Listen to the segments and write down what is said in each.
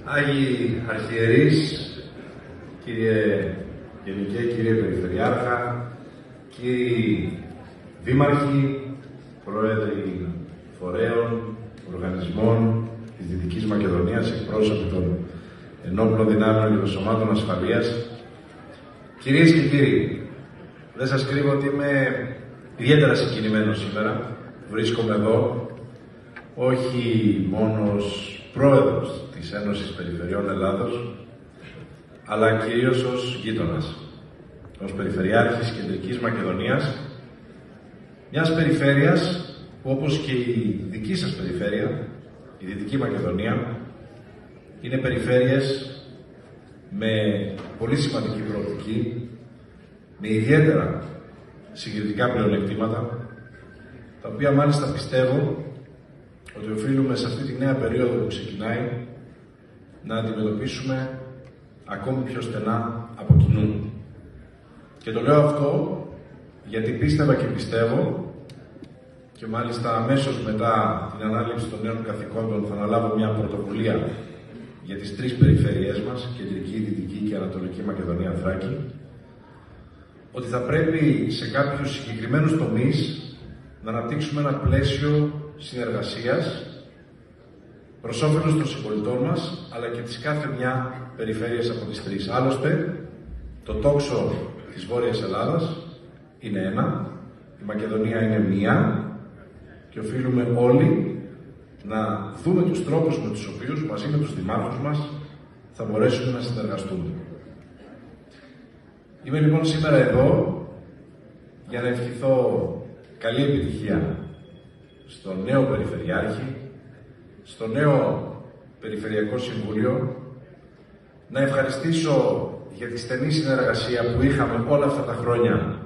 Άγιοι Αρχιερείς, κύριε Γενικέ, κύριε Περιφερειάρχα, κύριοι Δήμαρχοι, Πρόεδροι Φορέων, Οργανισμών της Δυτικής Μακεδονίας, εκπρόσωποι των ενόπλων δυνάμεων και των σωμάτων ασφαλείας, κυρίες και κύριοι, δεν σας κρύβω ότι είμαι ιδιαίτερα συγκινημένος σήμερα. Βρίσκομαι εδώ όχι μόνο ως πρόεδρος της Ένωσης Περιφερειών Ελλάδος, αλλά κυρίως ως γείτονας, ως Περιφερειάρχης Κεντρικής Μακεδονίας, μιας περιφέρειας που, όπως και η δική σας περιφέρεια, η Δυτική Μακεδονία, είναι περιφέρειες με πολύ σημαντική προοπτική, με ιδιαίτερα συγκριτικά πλεονεκτήματα, τα οποία μάλιστα πιστεύω ότι οφείλουμε σε αυτή τη νέα περίοδο που ξεκινάει να αντιμετωπίσουμε ακόμη πιο στενά από κοινού. Και το λέω αυτό γιατί πίστευα και πιστεύω, και μάλιστα αμέσως μετά την ανάληψη των νέων καθηκόντων θα αναλάβω μια πρωτοβουλία για τις τρεις περιφέρειές μας, Κεντρική, Δυτική και Ανατολική Μακεδονία Θράκη, ότι θα πρέπει σε κάποιους συγκεκριμένους τομείς να αναπτύξουμε ένα πλαίσιο συνεργασίας προς όφελος των συμπολιτών μας, αλλά και της κάθε μια περιφέρειας από τις τρεις. Άλλωστε, το τόξο της Βόρειας Ελλάδας είναι ένα, η Μακεδονία είναι μία, και οφείλουμε όλοι να δούμε τους τρόπους με τους οποίους, μαζί με τους δημάρχους μας, θα μπορέσουμε να συνεργαστούμε. Είμαι λοιπόν σήμερα εδώ για να ευχηθώ καλή επιτυχία στο νέο Περιφερειάρχη, στο νέο Περιφερειακό Συμβούλιο, να ευχαριστήσω για τη στενή συνεργασία που είχαμε όλα αυτά τα χρόνια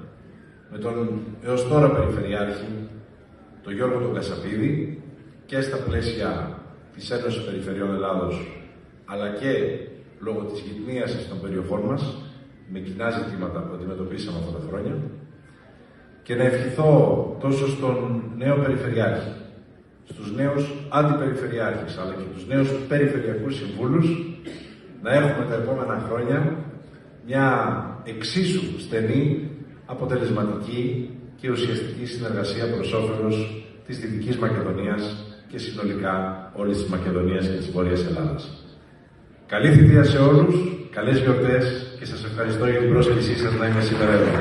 με τον έως τώρα Περιφερειάρχη, τον Γιώργο τον Κασαπίδη, και στα πλαίσια της Ένωσης Περιφερειών Ελλάδος, αλλά και λόγω της γυτνίασης των περιοχών μας, με κοινά ζητήματα που αντιμετωπίσαμε αυτά τα χρόνια, και να ευχηθώ τόσο στον νέο Περιφερειάρχη, στους νέους αντιπεριφερειάρχες, αλλά και τους νέους περιφερειακούς συμβούλους, να έχουμε τα επόμενα χρόνια μια εξίσου στενή, αποτελεσματική και ουσιαστική συνεργασία προς όφελος της Δυτικής Μακεδονίας και συνολικά όλης της Μακεδονίας και της Βόρειας Ελλάδας. Καλή θητεία σε όλους, καλές γιορτές και σας ευχαριστώ για την πρόσκλησή σας να είμαι σήμερα εδώ.